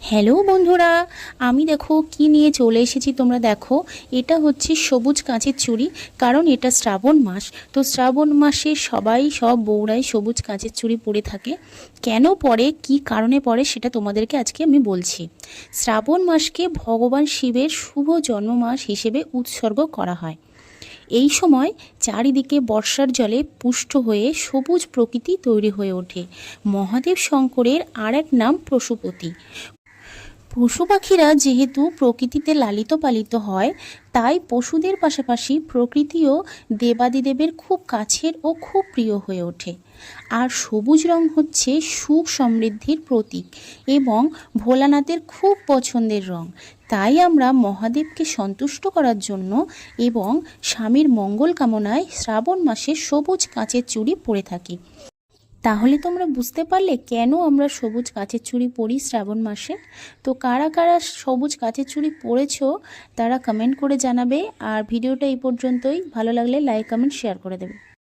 Hello বন্ধুরা, আমি দেখো কি নিয়ে চলে এসেছি। তোমরা দেখো, এটা হচ্ছে সবুজ কাঁচের চুড়ি। কারণ এটা শ্রাবণ মাস, তো শ্রাবণ মাসে সব বউরাই সবুজ কাঁচের চুড়ি পরে থাকে। কেন পরে, কি কারণে পরে, সেটা তোমাদেরকে আজকে আমি বলছি। শ্রাবণ মাসকে ভগবান শিবের শুভ জন্মমাস হিসেবে উৎসর্গ করা হয়। এই সময় চারিদিকে বর্ষার জলে পুষ্ট হয়ে সবুজ প্রকৃতি তৈরি হয়ে ওঠে। মহাদেব শঙ্করের আর এক নাম পশুপতি। পশু পাখিরা যেহেতু প্রকৃতিতে লালিত পালিত হয়, তাই পশুদের পাশাপাশি প্রকৃতিও দেবাদিদেবের খুব কাছের ও খুব প্রিয় হয়ে ওঠে। আর সবুজ রং হচ্ছে সুখ সমৃদ্ধির প্রতীক এবং ভোলানাথের খুব পছন্দের রং। তাই আমরা মহাদেবকে সন্তুষ্ট করার জন্য এবং স্বামীর মঙ্গল কামনায় শ্রাবণ মাসে সবুজ কাঁচের চুড়ি পরে থাকি। তাহলে তোমরা বুঝতে পারলে কেন আমরা সবুজ কাচের চুড়ি পরি শ্রাবণ মাসে। তো কারা কারা সবুজ কাচের চুড়ি পরেছো তারা কমেন্ট করে জানাবে। আর ভিডিওটা এই পর্যন্তই, ভালো লাগলে লাইক কমেন্ট শেয়ার করে দেবে।